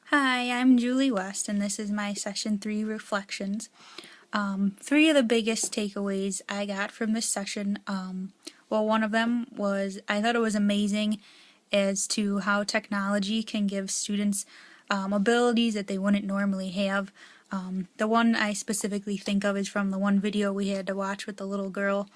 Hi, I'm Julie West, and this is my Session 3 Reflections. Three of the biggest takeaways I got from this session, one of them was I thought it was amazing as to how technology can give students abilities that they wouldn't normally have. The one I specifically think of is from the one video we had to watch with the little girl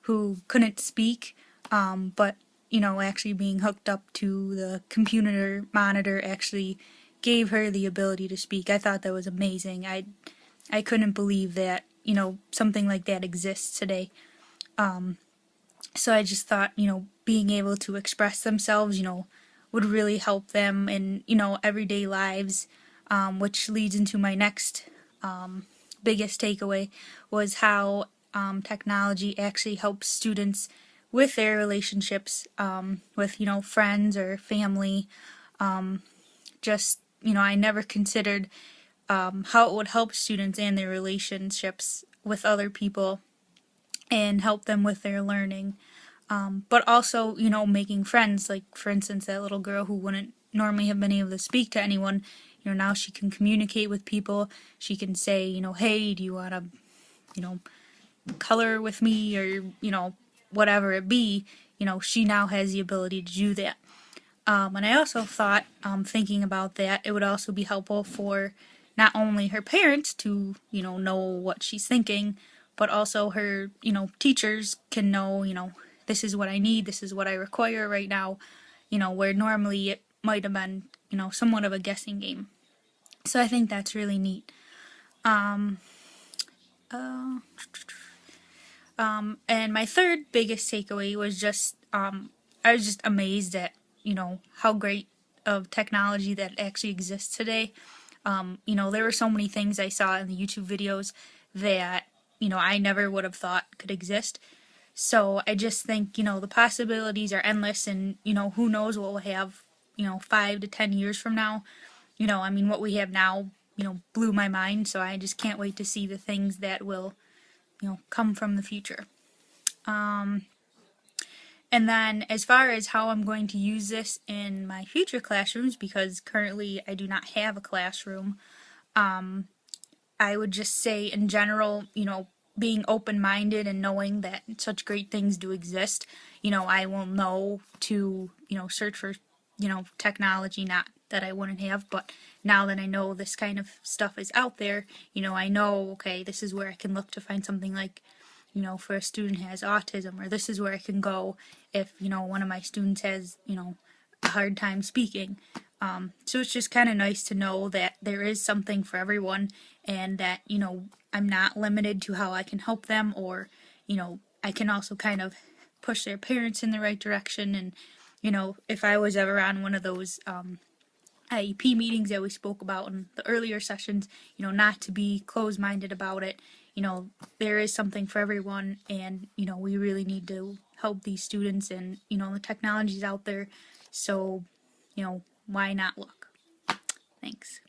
who couldn't speak, but actually being hooked up to the computer monitor actually gave her the ability to speak. I thought that was amazing. I couldn't believe that something like that exists today. So I just thought being able to express themselves would really help them in everyday lives, which leads into my next biggest takeaway was how technology actually helps students with their relationships with friends or family. Just I never considered how it would help students and their relationships with other people and help them with their learning. But also, making friends, like for instance, that little girl who wouldn't normally have been able to speak to anyone, now she can communicate with people. She can say, hey, do you want to, color with me, or, whatever it be, she now has the ability to do that. And I also thought, thinking about that, it would also be helpful for not only her parents to, know what she's thinking, but also her, teachers can know, this is what I need, this is what I require right now, where normally it might have been, somewhat of a guessing game. So I think that's really neat. Um, uh, and my third biggest takeaway was just, I was just amazed at, how great of technology that actually exists today. There were so many things I saw in the YouTube videos that, I never would have thought could exist. So I just think, the possibilities are endless, and, who knows what we'll have, 5 to 10 years from now. What we have now, blew my mind, so I just can't wait to see the things that will, come from the future. And then as far as how I'm going to use this in my future classrooms, because currently I do not have a classroom, I would just say in general, being open-minded and knowing that such great things do exist, I will know to, search for, technology, not that I wouldn't have, but now that I know this kind of stuff is out there, I know, okay, this is where I can look to find something like, for a student who has autism, or this is where I can go if, one of my students has, a hard time speaking. So it's just kind of nice to know that there is something for everyone, and that, I'm not limited to how I can help them, or, I can also kind of push their parents in the right direction. And, if I was ever on one of those IEP meetings that we spoke about in the earlier sessions, not to be closed-minded about it. There is something for everyone, and, we really need to help these students, and, the technology's out there, so, why not look? Thanks.